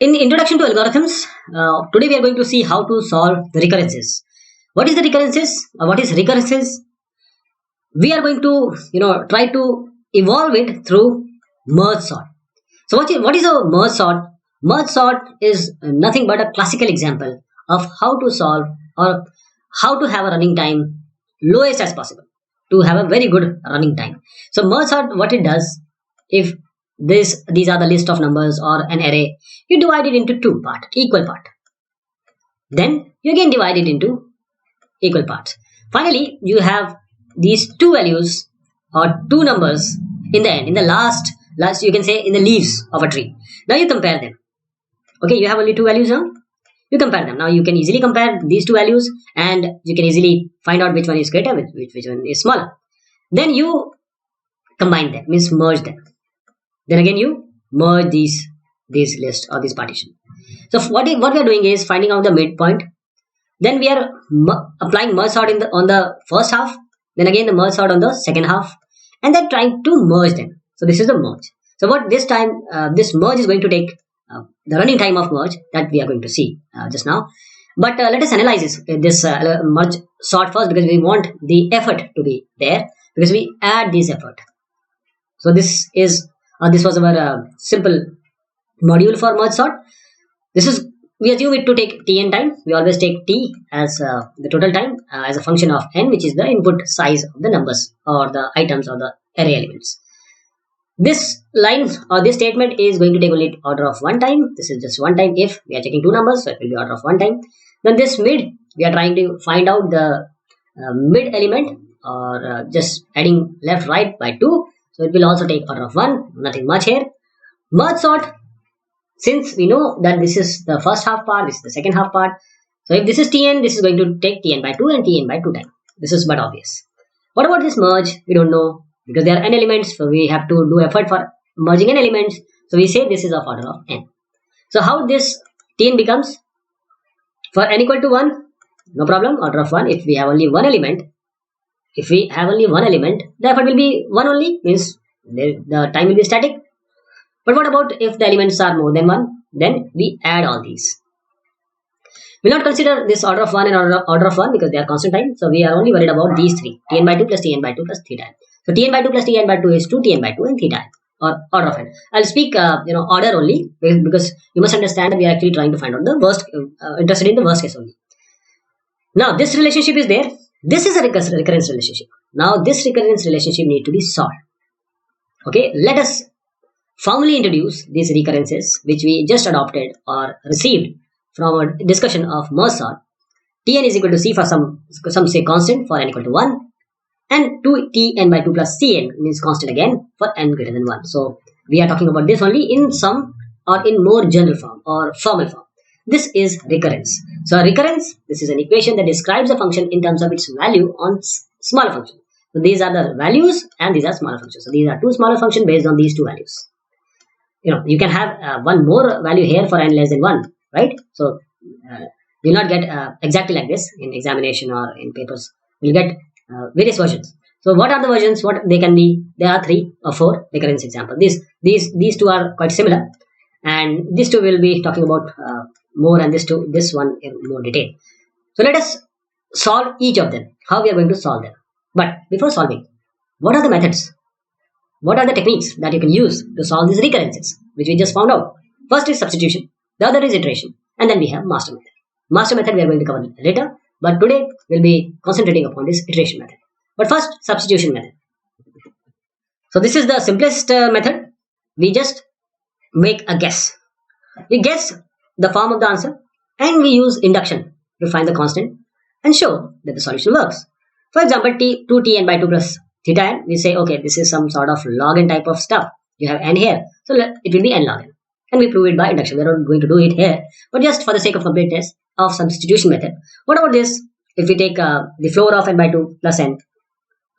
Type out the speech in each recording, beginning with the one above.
In introduction to algorithms, today we are going to see how to solve the recurrences. What is the recurrences? What is recurrences? We are going to try to evolve it through merge sort. So what is a merge sort? Merge sort is nothing but a classical example of how to solve or how to have a running time lowest as possible to have a very good running time. So merge sort, what it does, if these are the list of numbers or an array, you divide it into two part, equal part. Then you again divide it into equal parts. Finally, you have these two values or two numbers in the end, in the last you can say in the leaves of a tree. Now you compare them. Okay, you have only two values now. You compare them. Now you can easily compare these two values and you can easily find out which one is greater, which one is smaller. Then you combine them, means merge them. Then again you merge these list or this partition. So what we are doing is finding out the midpoint. Then we are applying merge sort on the first half. Then again the merge sort on the second half, and then trying to merge them. So this is the merge. So what this time this merge is going to take the running time of merge that we are going to see just now. But let us analyze this merge sort first, because we want the effort to be there, because we add this effort. So this was our simple module for merge sort. This is, we assume it to take tn time. We always take t as the total time as a function of n, which is the input size of the numbers or the items or the array elements. This line or this statement is going to take only order of one time. This is just one time if we are checking two numbers, so it will be order of one time. Then this mid, we are trying to find out the mid element, or just adding left right by 2. So it will also take order of 1, nothing much here. Merge sort, since we know that this is the first half part, this is the second half part. So if this is tn, this is going to take tn by 2 and tn by 2 time. This is but obvious. What about this merge? We don't know, because there are n elements, so we have to do effort for merging n elements. So we say this is of order of n. So how this tn becomes? For n equal to 1, no problem, order of 1. If we have only one element, the effort will be 1 only, means the time will be static. But what about if the elements are more than 1? Then we add all these. We'll not consider this order of 1 and order of 1 because they are constant time. So we are only worried about these three, tn by 2 plus tn by 2 plus theta. So tn by 2 plus tn by 2 is 2 tn by 2 and theta, or order of n. I'll speak order only, because you must understand that we are actually trying to find out the worst, interested in the worst case only. Now this relationship is there. This is a recurrence relationship. Now this recurrence relationship need to be solved. Okay, let us formally introduce these recurrences which we just adopted or received from a discussion of merge sort. Tn is equal to c for some say constant for n equal to 1, and 2tn by 2 plus cn means constant again for n greater than 1. So we are talking about this only in some or in more general form or formal form. This is recurrence. So a recurrence, this is an equation that describes a function in terms of its value on smaller function. So these are the values and these are smaller functions. So these are two smaller functions based on these two values. You can have one more value here for n less than 1, right? So you'll not get exactly like this in examination or in papers. You'll get various versions. So what are the versions? What they can be? There are 3 or 4 recurrence examples. These two are quite similar, and these two will be talking about more, and this one in more detail. So let us solve each of them. How we are going to solve them? But before solving, what are the methods? What are the techniques that you can use to solve these recurrences, which we just found out? First is substitution, the other is iteration, and then we have master method. Master method we are going to cover later, but today we'll be concentrating upon this iteration method. But first, substitution method. So this is the simplest method. We just make a guess. We guess the form of the answer, and we use induction to find the constant and show that the solution works. For example, 2tn by 2 plus theta n, we say, okay, this is some sort of log n type of stuff. You have n here, so it will be n log n. And we prove it by induction. We're not going to do it here, but just for the sake of completeness of substitution method. What about this? If we take the floor of n by 2 plus n,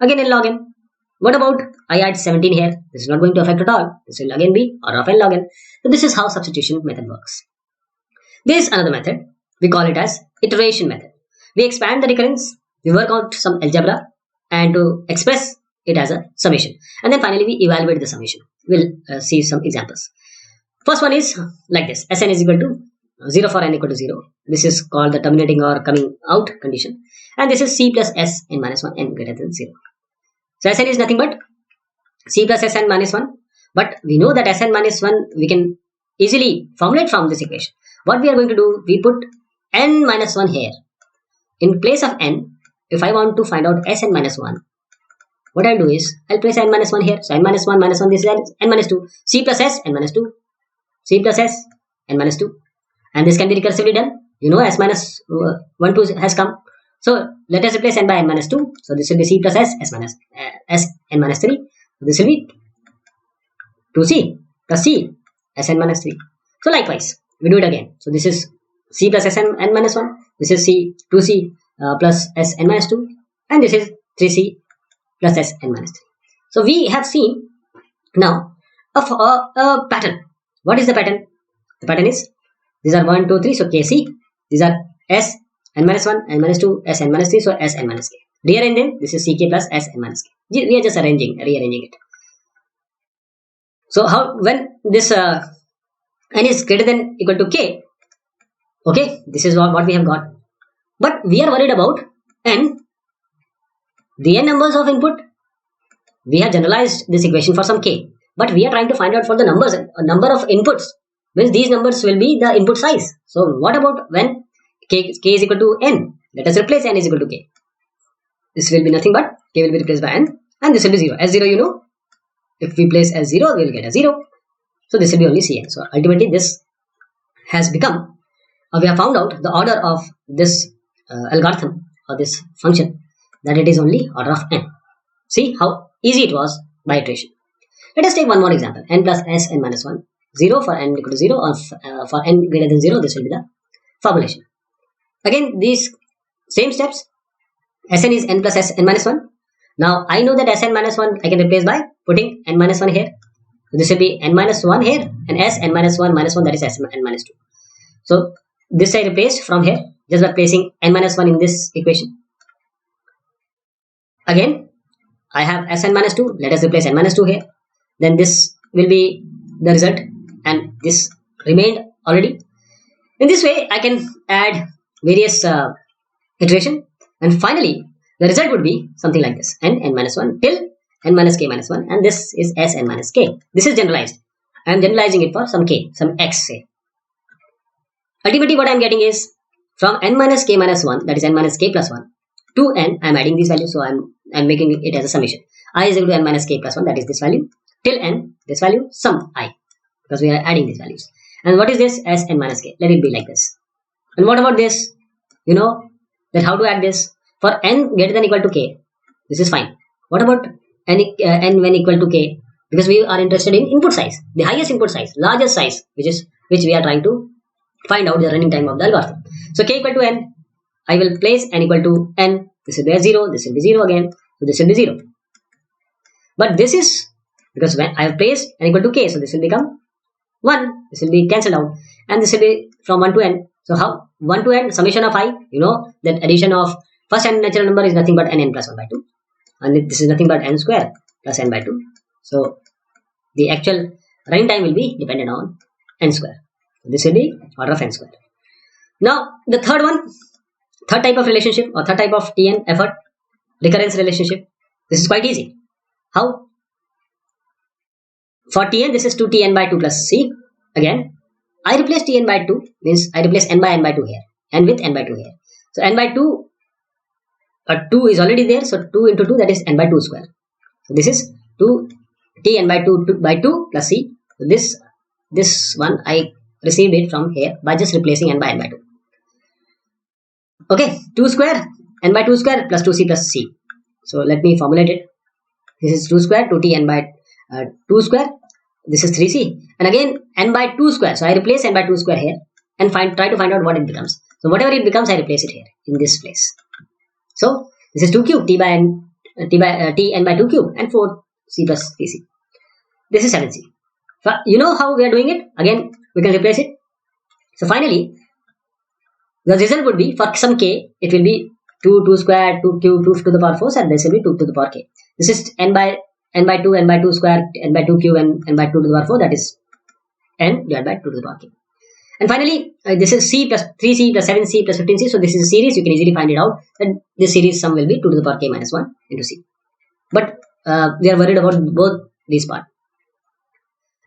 again n log n. What about I add 17 here? This is not going to affect at all. This will again be order of n log n. So this is how substitution method works. There is another method. We call it as iteration method. We expand the recurrence. We work out some algebra and to express it as a summation. And then finally we evaluate the summation. We'll see some examples. First one is like this: Sn is equal to 0 for n equal to 0. This is called the terminating or coming out condition. And this is c plus s n minus 1 n greater than 0. So Sn is nothing but c plus Sn minus 1. But we know that Sn minus 1 we can easily formulate from this equation. What we are going to do, we put n minus 1 here. In place of n, if I want to find out Sn minus 1, what I'll do is, I'll place n minus 1 here. So n minus 1 minus 1, this is n minus 2. C plus s, n minus 2. C plus s, n minus 2. And this can be recursively done. You know, s minus 1, 2 has come. So let us replace n by n minus 2. So this will be c plus s, s minus s, n minus 3. So this will be 2c plus c, sn minus 3. So likewise, we do it again. So this is c plus sn n minus 1. This is c, 2c plus s n minus 2. And this is 3c plus s n minus 3. So we have seen now a pattern. What is the pattern? The pattern is, these are 1, 2, 3. So kc. These are s n minus 1, n minus 2, s n minus 3. So s n minus k. Rearrange them. This is ck plus s n minus k. We are just rearranging it. So how, when this n is greater than equal to k, okay, this is what we have got. But we are worried about n, the n numbers of input. We have generalized this equation for some k, but we are trying to find out for the numbers, a number of inputs, means these numbers will be the input size. So what about when k is equal to n? Let us replace n is equal to k. This will be nothing but k will be replaced by n, and this will be 0. As 0, you know, if we place as 0, we will get a 0. So this will be only cn. So ultimately this has become, we have found out the order of this algorithm or this function, that it is only order of n. See how easy it was by iteration. Let us take one more example. N plus s n minus 1. 0 for n equal to 0, or for n greater than 0, this will be the formulation. Again, these same steps. Sn is n plus s n minus 1. Now I know that Sn minus 1 I can replace by putting n minus 1 here. So this will be n minus 1 here, and s n minus 1 minus 1, that is s n minus 2. So this I replaced from here just by placing n minus 1 in this equation. Again, I have Sn minus 2. Let us replace n minus 2 here. Then this will be the result, and this remained already. In this way, I can add various iteration, and finally the result would be something like this: n minus 1 till n minus k minus 1, and this is s n minus k. This is generalized. I am generalizing it for some k, some x, say. Ultimately, what I am getting is, from n minus k minus 1, that is n minus k plus 1, to n, I am adding these values, so I am making it as a summation. I is equal to n minus k plus 1, that is this value, till n, this value, sum I, because we are adding these values. And what is this? S n minus k. Let it be like this. And what about this? You know that how to add this? For n greater than equal to k, this is fine. What about n when equal to k? Because we are interested in input size, the highest input size, largest size, which we are trying to find out the running time of the algorithm. So k equal to n, I will place n equal to n. This will be a 0. This will be 0 again. So this will be 0. But this is because when I have placed n equal to k, so this will become 1. This will be cancelled out, and this will be from 1 to n. So how 1 to n, summation of I, you know that addition of first n natural number is nothing but n plus 1 by 2, and this is nothing but n square plus n by 2. So the actual running time will be dependent on n square. So this will be order of n square. Now the third type of relationship, or third type of Tn effort recurrence relationship. This is quite easy. How? For Tn, this is 2Tn by 2 plus c. Again, I replace Tn by 2, means I replace n by n by 2 here, and with n by 2 here. So n by 2, 2 is already there, so 2 into 2, that is n by 2 square. So this is 2Tn by 2 by 2 plus c. So this one I received it from here by just replacing n by n by 2. Okay, 2 square, n by 2 square plus 2c plus c. So let me formulate it. This is 2 square, 2Tn by 2 square. This is 3c, and again n by 2 square. So I replace n by 2 square here, and try to find out what it becomes. So whatever it becomes, I replace it here in this place. So this is 2 cube, t n by 2 cube, and 4c plus 3c. This is 7c. So you know how we are doing it. Again, we can replace it. So finally, the result would be, for some k, it will be 2 square, 2 cube, 2 to the power 4, and this will be 2 to the power k. This is n by 2 square, n by 2 cube, and n by 2 to the power 4, that is n divided by 2 to the power k. And finally, this is c plus 3c plus 7c plus 15c. So this is a series. You can easily find it out that this series sum will be 2 to the power k minus 1 into c. But we are worried about both these parts.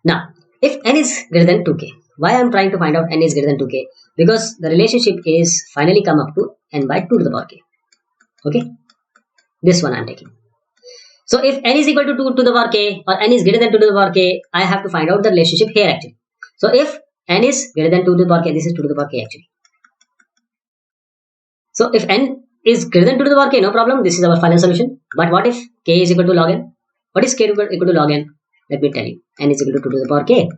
Now, if n is greater than 2k, why I am trying to find out n is greater than 2k? Because the relationship is finally come up to n by 2 to the power k. Okay, this one I am taking. So if n is equal to 2 to the power k or n is greater than 2 to the power k, I have to find out the relationship here actually. So if n is greater than 2 to the power k, this is 2 to the power k actually. So if n is greater than 2 to the power k, no problem, this is our final solution. But what if k is equal to log n? What is k equal to log n? Let me tell you. N is equal to 2 to the power k.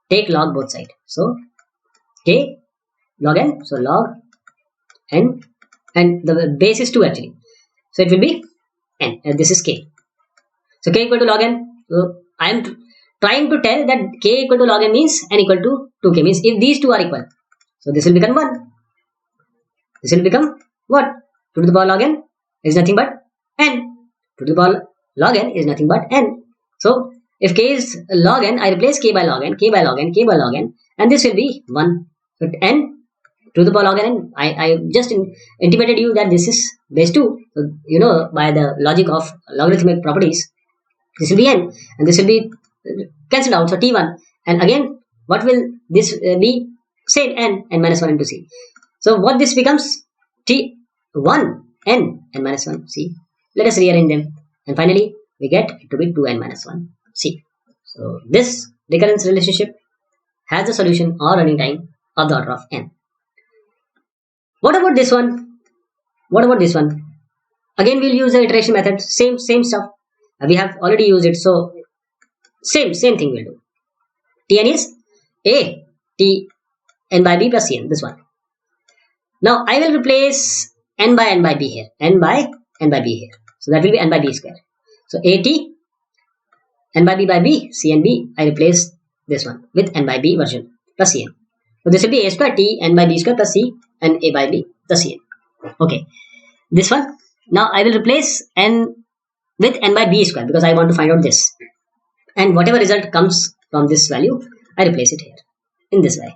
Take log both sides. So k log n. So log n, and the base is 2 actually. So it will be n, and this is k. So k equal to log n. So I am trying to tell that k equal to log n means n equal to 2k, means if these two are equal, so this will become 1. This will become what? 2 to the power log n is nothing but n. 2 to the power log n is nothing but n. So if k is log n, I replace k by log n, k by log n, k by log n, and this will be 1. So n to the power log n. I just intimated you that this is base 2. So, you know, by the logic of logarithmic properties, this will be n, and this will be cancelled out. So t1, and again, what will this be? Same n minus 1 into c. So what this becomes? t1 n and minus 1 c. Let us rearrange them, and finally we get it to be 2n minus 1 c. So this recurrence relationship has the solution or running time of the order of n. What about this one? What about this one? Again, we'll use the iteration method. Same stuff. We have already used it, so same thing we'll do. Tn is a t n by b plus cn. This one. Now I will replace n by b here. N by b here. So that will be n by b square. So at n by b cn b. I replace this one with n by b version plus cn. So this will be a square t n by b square plus c and a by b plus cn. Okay, this one. Now I will replace n with n by b square because I want to find out this. And whatever result comes from this value, I replace it here in this way.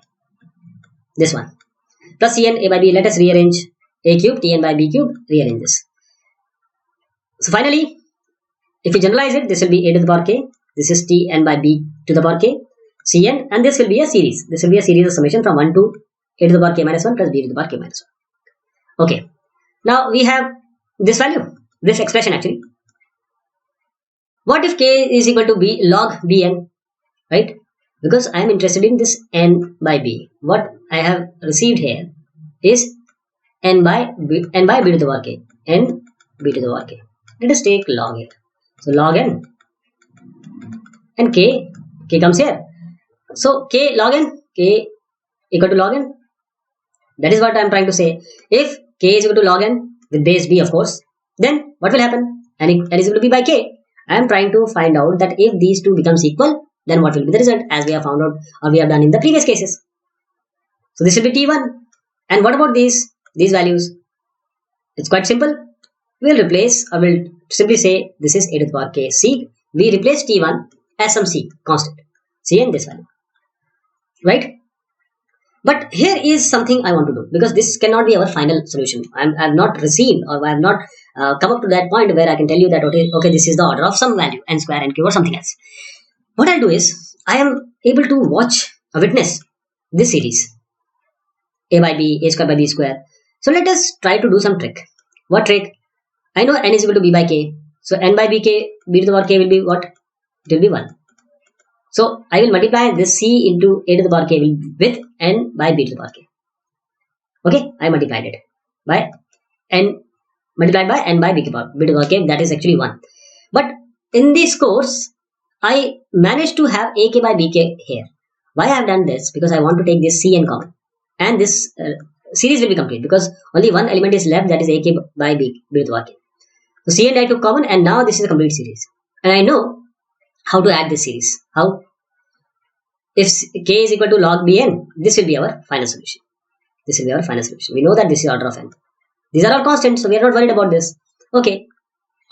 This one. Plus cn a by b. Let us rearrange a cube t n by b cube. Rearrange this. So finally, if we generalize it, this will be a to the power k. This is t n by b to the power k. Cn, and this will be a series. This will be a series of summation from 1 to a to the power k minus 1 plus b to the power k minus 1. Okay. Now we have this value, this expression actually. What if k is equal to b log bn, right? Because I am interested in this n by b. What I have received here is n by b to the power k. N b to the power k. Let us take log here. So log n and k comes here. So k log n, k equal to log n. That is what I am trying to say. If k is equal to log n with base b, of course, then what will happen? N is equal to b by k. I am trying to find out that if these two becomes equal, then what will be the result, as we have found out or we have done in the previous cases. So this will be t1. And what about these values? It's quite simple. We will replace, or we'll simply say this is a to the power k c. We replace t1 as some c constant, c and this value, right? But here is something I want to do, because this cannot be our final solution. I have not received, or I have not come up to that point where I can tell you that okay, this is the order of some value, n square, n cube, or something else. What I'll do is, I am able to watch or witness this series, a by b, a square by b square. So let us try to do some trick. What trick? I know n is equal to b by k. So n by b to the power k will be what? It will be 1. So I will multiply this c into a to the power k with n by b to the power k. Okay, I multiplied it by n multiplied by n by b to the power k. That is actually 1. But in this course, I managed to have ak by bk here. Why I have done this? Because I want to take this c in common, and this series will be complete because only one element is left, that is ak by b to the power k. So c and I took common, and now this is a complete series. And I know how to add this series. How? If k is equal to log bn, this will be our final solution. This will be our final solution. We know that this is order of n. These are all constants, so we are not worried about this. Okay,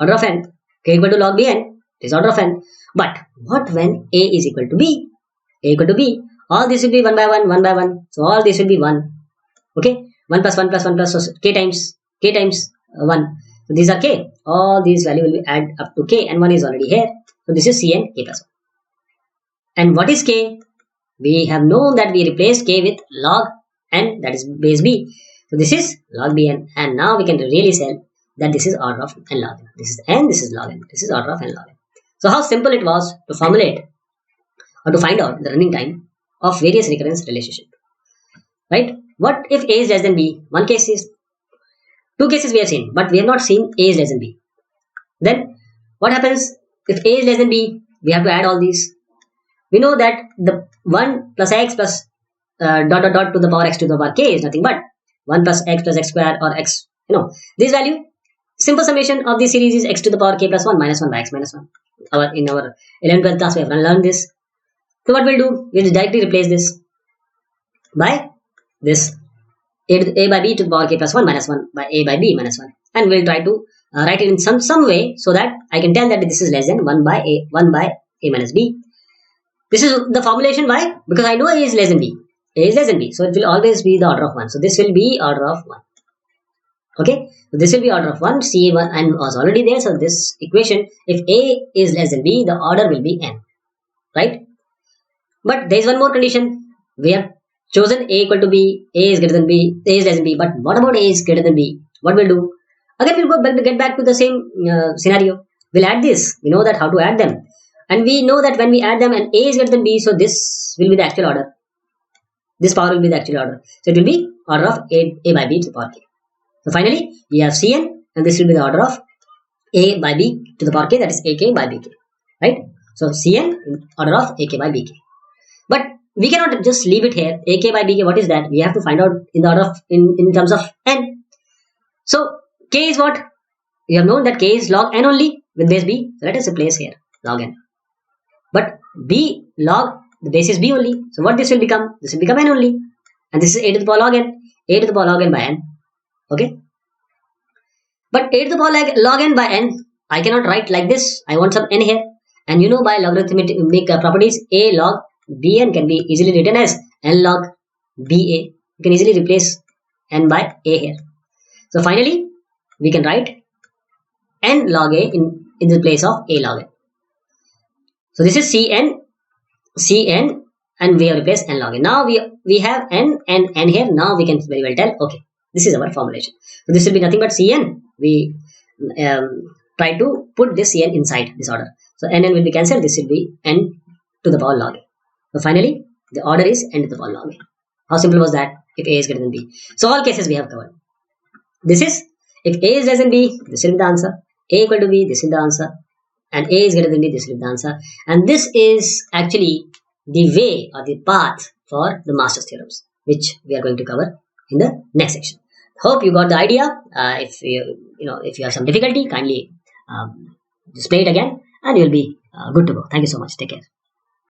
order of n. K equal to log bn, this is order of n. But what when a is equal to b? A equal to b. all this will be 1 by 1, 1 by 1. So all this will be 1. Okay, 1 plus 1 plus 1 plus, so k times 1. So these are k. All these value will be add up to k, and 1 is already here. So this is Cn k plus 1. And what is k? We have known that we replaced k with log n, that is base b. So this is log bn, and now we can really say that this is order of n log n. This is n, this is log n. This is order of n log n. So how simple it was to formulate or to find out the running time of various recurrence relationship, right? What if a is less than b? One case is, two cases we have seen, but we have not seen a is less than b. Then what happens if a is less than b? We have to add all these. We know that the 1 plus x plus dot dot dot to the power x to the power k is nothing but 1 plus x square, or x, this value. Simple summation of this series is x to the power k plus 1 minus 1 by x minus 1. In our 11th 12th class we have learned this. So what we'll do, we'll directly replace this by this a by b to the power k plus 1 minus 1 by a by b minus 1, and we'll try to write it in some way so that I can tell that this is less than 1 by a minus b. This is the formulation. Why? Because I know a is less than b. A is less than b, so it will always be the order of 1. So this will be order of 1. Okay, so this will be order of 1. C1 and was already there. So this equation, if a is less than b, the order will be n, right? But there is one more condition. We have chosen a equal to b, a is greater than b, a is less than b. But what about a is greater than b? What we'll do? Again, we'll get back to the same scenario. We'll add this. We know that how to add them. And we know that when we add them and a is greater than b, so this will be the actual order. This power will be the actual order. So it will be order of a by b to the power k. So finally, we have Cn, and this will be the order of a by b to the power k, that is ak by bk. Right? So Cn order of ak by bk. But we cannot just leave it here. AK by bk, what is that? We have to find out in the order of in terms of n. So k is what? We have known that k is log n only with base b. So let us replace here log n. But b log, the base is b only. So what this will become? This will become n only. And this is a to the power log n. A to the power log n by n. Okay. But a to the power log n by n, I cannot write like this. I want some n here. And by logarithmic properties, a log bn can be easily written as n log ba. You can easily replace n by a here. So finally, we can write n log a in the place of a log n. So this is Cn, and we have replaced n log n. Now we have n and n here. Now we can very well tell, okay, this is our formulation. So this will be nothing but Cn. We try to put this Cn inside this order. So n will be cancelled. This will be n to the power log a. So finally, the order is n to the power log a. How simple was that? If a is greater than b. So all cases we have covered. This is, if a is less than b, this will be the answer. A equal to b, this is the answer. And a is greater than b, this will be the answer. And this is actually the way or the path for the Master's theorems, which we are going to cover in the next section. Hope you got the idea. If you have some difficulty, kindly just play it again, and you'll be good to go. Thank you so much. Take care.